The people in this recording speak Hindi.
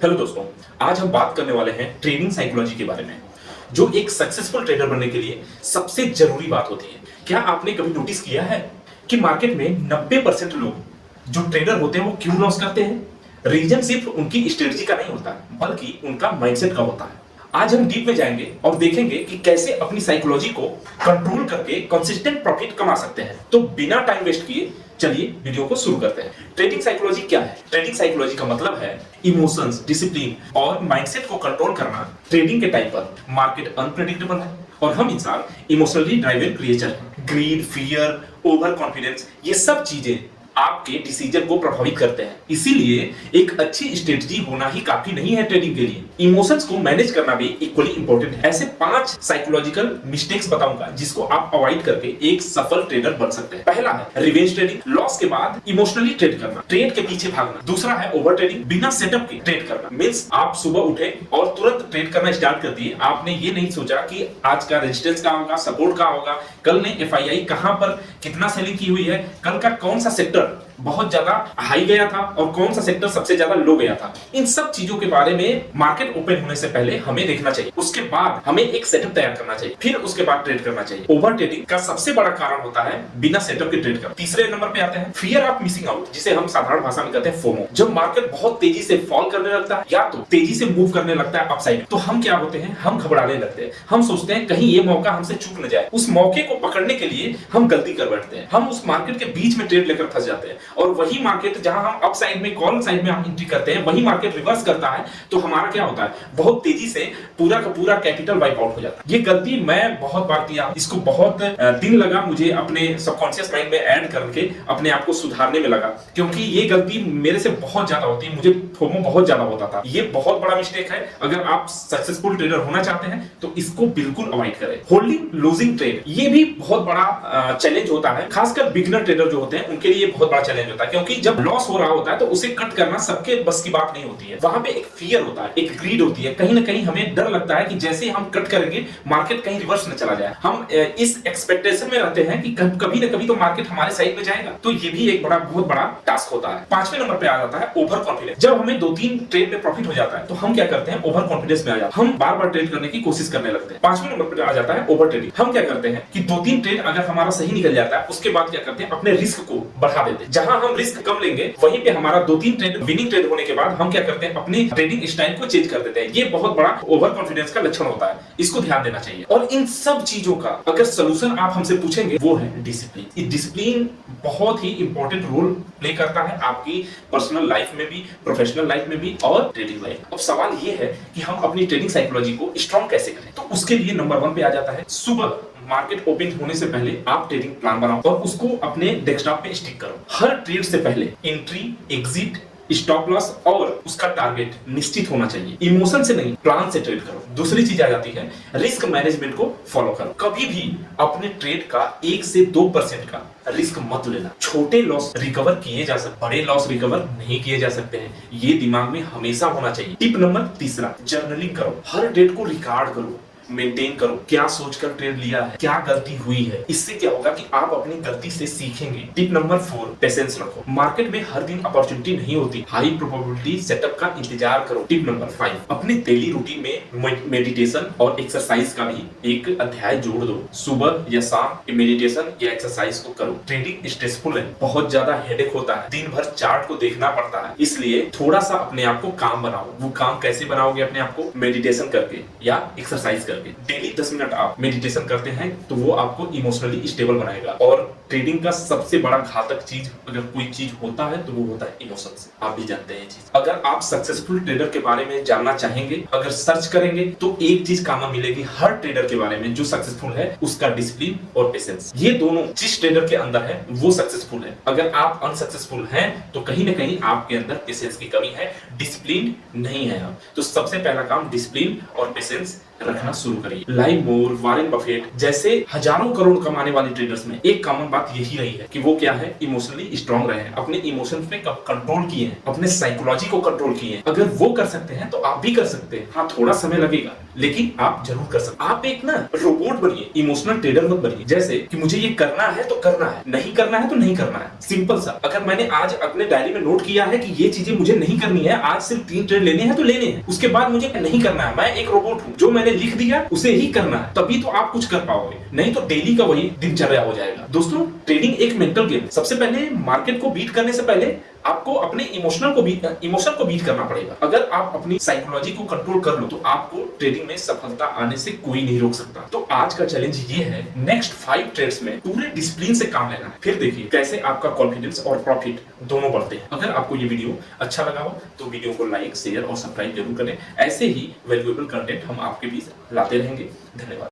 हेलो दोस्तों, आज हम बात करने वाले हैं ट्रेडिंग साइकोलॉजी के बारे में, जो एक सक्सेसफुल ट्रेडर बनने के लिए सबसे जरूरी बात होती है। क्या आपने कभी नोटिस किया है कि मार्केट में 90% लोग जो ट्रेडर होते हैं वो क्यों लॉस करते हैं? रीजन सिर्फ उनकी स्ट्रेटजी का नहीं होता, बल्कि उनका माइंडसेट का होता है। आज हम डीप में जाएंगे और देखेंगे कि कैसे अपनी साइकोलॉजी को कंट्रोल करके कंसिस्टेंट प्रॉफिट कमा सकते हैं। तो बिना टाइम वेस्ट किए चलिए वीडियो को शुरू करते हैं। ट्रेडिंग साइकोलॉजी क्या है? ट्रेडिंग साइकोलॉजी का मतलब है इमोशंस, डिसिप्लिन और माइंडसेट को कंट्रोल करना। ट्रेडिंग के टाइम पर मार्केट अनप्रेडिक्टेबल है और हम इंसान इमोशनली ड्राइवन क्रिएचर हैं। ग्रीड, फियर, ओवर कॉन्फिडेंस, ये सब चीजें आपके डिसीजन को प्रभावित करते हैं। इसीलिए एक अच्छी स्ट्रेटजी होना ही काफी नहीं है ट्रेडिंग के लिए, इमोशंस को मैनेज करना भी इक्वली इंपॉर्टेंट है। ऐसे 5 साइकोलॉजिकल मिस्टेक्स बताऊंगा जिसको आप अवॉइड करके एक सफल ट्रेडर बन सकते हैं। पहला है रिवेंज ट्रेडिंग, लॉस के बाद इमोशनली ट्रेड करना, ट्रेड के पीछे भागना। दूसरा है ओवर ट्रेडिंग, बिना सेटअप के ट्रेड करना, मींस आप सुबह उठे और तुरंत ट्रेड करना स्टार्ट कर दिए। आपने ये नहीं सोचा कि आज का रेजिस्टेंस कहां होगा, सपोर्ट कहां होगा, कल ने एफआईआई कहां पर कितना सेलिंग की हुई है, कल का कौन सा सेक्टर बहुत ज्यादा हाई गया था और कौन सा सेक्टर सबसे ज्यादा लो गया था। इन सब चीजों के बारे में मार्केट ओपन होने से पहले हमें देखना चाहिए। उसके बाद हमें एक सेटअप तैयार करना चाहिए, फिर उसके बाद ट्रेड करना चाहिए। ओवर ट्रेडिंग का सबसे बड़ा कारण होता है बिना सेटअप के ट्रेड करना। तीसरे नंबर पे आते हैं फियर ऑफ मिसिंग आउट, जिसे हम साधारण भाषा में कहते हैं फोमो। जब मार्केट बहुत तेजी से फॉल करने लगता है या तो तेजी से मूव करने लगता है अपसाइड, तो हम क्या होते हैं, हम घबराने लगते हैं। हम सोचते हैं कहीं ये मौका हमसे चूक न जाए। उस मौके को पकड़ने के लिए हम गलती कर बैठते हैं। हम उस मार्केट के बीच में ट्रेड लेकर फंस जाते हैं और वही मार्केट जहां हम अप साइड में, कॉल साइड में हम एंट्री करते हैं, वही मार्केट रिवर्स करता है तो हमारा क्या होता है, बहुत तेजी से पूरा का पूरा कैपिटल वाइप आउट हो जाता है। ये गलती मैं बहुत बार किया, इसको बहुत दिन लगा मुझे अपने सबकॉन्शियस माइंड में ऐड करके अपने आप को सुधारने में लगा, क्योंकि ये गलती मेरे से बहुत ज्यादा होती है। मुझे फोमो बहुत ज्यादा होता था। ये बहुत बड़ा मिस्टेक है। अगर आप सक्सेसफुल ट्रेडर होना चाहते हैं तो इसको बिल्कुल अवॉइड करें। होल्डिंग लूजिंग ट्रेड, ये भी बहुत बड़ा चैलेंज होता है, खासकर बिगिनर ट्रेडर जो होते हैं उनके लिए बहुत बड़ा चैलेंज होता है, क्योंकि जब लॉस हो रहा होता है तो उसे कट करना सबके बस की बात नहीं होती है। वहां पे एक फियर होता है, एक ग्रीड होती है, कहीं ना कहीं हमें डर लगता है कि जैसे हम कट करेंगे मार्केट कहीं रिवर्स न चला जाए। हम इस एक्सपेक्टेशन में रहते हैं कि कभी ना कभी तो मार्केट हमारे साइड में जाएगा। तो ये भी एक बहुत बड़ा टास्क होता है। 5वें नंबर पे आ जाता है ओवर कॉन्फिडेंस। जब हमें 2-3 ट्रेड में प्रॉफिट हो जाता है तो हम क्या करते हैं, ओवर कॉन्फिडेंस में आ जाते हैं। हम बार बार ट्रेड करने की कोशिश करने लगते हैं। 5वें नंबर पे आ जाता है ओवर ट्रेडिंग। हम क्या करते हैं कि 2-3 ट्रेड अगर हमारा सही निकल जाता है उसके बाद क्या करते हैं, अपने रिस्क को बढ़ा देते हैं। जहां हम रिस्क कम लेंगे वहीं पे हमारा 2-3 ट्रेड विनिंग ट्रेड होने के बाद हम क्या करते हैं, अपनी ट्रेडिंग स्टाइल को चेंज कर देते हैं। ये बहुत बड़ा ओवर कॉन्फिडेंस का लक्षण होता है, इसको ध्यान देना चाहिए। और इन सब चीजों का अगर सलूशन आप हमसे पूछेंगे वो है डिसिप्लिन। ये डिसिप्लिन बहुत ही इंपॉर्टेंट रोल प्ले करता है आपकी पर्सनल लाइफ में भी, प्रोफेशनल लाइफ में भी और ट्रेडिंग लाइफ। अब सवाल ये है कि हम अपनी ट्रेडिंग साइकोलॉजी को स्ट्रॉन्ग कैसे करें। तो उसके लिए नंबर 1 पे आ जाता है सुबह मार्केट ओपन होने से पहले आप ट्रेडिंग प्लान बनाओ और उसको अपने डेस्कटॉप पे स्टिक करो। हर ट्रेड से पहले एंट्री, एग्जिट, स्टॉप लॉस और उसका टारगेट निश्चित होना चाहिए। इमोशन से नहीं, प्लान से ट्रेड करो। दूसरी चीज आ जाती है रिस्क मैनेजमेंट को फॉलो करो। कभी भी अपने ट्रेड का 1 से 2% का रिस्क मत लेना। छोटे लॉस रिकवर किए जा सकते, बड़े लॉस रिकवर नहीं किए जा सकते हैं। ये दिमाग में हमेशा होना चाहिए। टिप नंबर 3, जर्नलिंग करो। हर ट्रेड को रिकॉर्ड करो, मेंटेन करो, क्या सोचकर ट्रेड लिया है, क्या गलती हुई है। इससे क्या होगा कि आप अपनी गलती से सीखेंगे। टिप नंबर 4, पेशेंस रखो। मार्केट में हर दिन अपॉर्चुनिटी नहीं होती, हाई प्रोबेबिलिटी सेटअप का इंतजार करो। टिप नंबर 5, अपने डेली रूटीन में मेडिटेशन और एक्सरसाइज का भी एक अध्याय जोड़ दो। सुबह या शाम मेडिटेशन या एक्सरसाइज को करो। ट्रेडिंग स्ट्रेसफुल है, बहुत ज्यादा हेडेक होता है, दिन भर चार्ट को देखना पड़ता है, इसलिए थोड़ा सा अपने आप को काम बनाओ। वो काम कैसे बनाओगे अपने आप को, मेडिटेशन करके या एक्सरसाइज करके। डेली 10 मिनट आप मेडिटेशन करते हैं तो वो आपको इमोशनली स्टेबल बनाएगा। और ट्रेडिंग का सबसे बड़ा घातक चीज अगर कोई चीज होता है तो वो होता है इमोशंस। आप भी जानते हैं ये चीज। अगर आप सक्सेसफुल ट्रेडर के बारे में जानना चाहेंगे, अगर सर्च करेंगे तो एक चीज कॉमन मिलेगी हर ट्रेडर के बारे में जो सक्सेसफुल है, उसका डिसिप्लिन और पेशेंस। ये दोनों जिस ट्रेडर के अंदर है वो सक्सेसफुल है। अगर आप अनसक्सेसफुल हैं तो कहीं ना कहीं आपके अंदर पेशेंस की कमी है, डिसिप्लिन नहीं है आप। तो सबसे पहला काम डिसिप्लिन और पेशेंस रखना शुरू करिए। लाइव मोर, वॉरेन बफेट जैसे हजारों करोड़ कमाने वाले ट्रेडर्स में एक कॉमन बात बात यही रही है कि वो क्या है, इमोशनली स्ट्रांग रहे हैं, अपने इमोशंस पे कंट्रोल किए हैं, अपने साइकोलॉजी को कंट्रोल किए हैं। अगर वो कर सकते हैं तो आप भी कर सकते हैं। हाँ, थोड़ा समय लगेगा लेकिन आप जरूर कर सकते हैं। आप एक ना रोबोट बनिए, इमोशनल ट्रेडर मत बनिए। जैसे कि मुझे ये करना है तो करना है, नहीं करना है तो नहीं करना है, सिंपल सा। अगर मैंने आज अपने डायरी में नोट किया है कि ये चीजें मुझे नहीं करनी है, आज सिर्फ 3 ट्रेड लेने हैं तो लेने हैं, उसके बाद मुझे नहीं करना है। मैं एक रोबोट हूँ, जो मैंने लिख दिया उसे ही करना है, तभी तो आप कुछ कर पाओगे, नहीं तो डेली का वही दिनचर्या हो जाएगा। दोस्तों, ट्रेडिंग एक मेंटल गेम। सबसे पहले मार्केट को बीट करने से पहले आपको अपने इमोशन को बीट करना पड़ेगा। अगर आप अपनी साइकोलॉजी को कंट्रोल कर लो तो आपको ट्रेडिंग में सफलता आने से कोई नहीं रोक सकता। तो आज का चैलेंज ये है, नेक्स्ट 5 ट्रेड्स में पूरे डिसिप्लिन से काम लेना है, फिर देखिए कैसे आपका कॉन्फिडेंस और प्रॉफिट दोनों बढ़ते हैं। अगर आपको ये वीडियो अच्छा लगा हो तो वीडियो को लाइक, शेयर और सब्सक्राइब जरूर करें। ऐसे ही वैल्यूएबल कंटेंट हम आपके बीच लाते रहेंगे। धन्यवाद।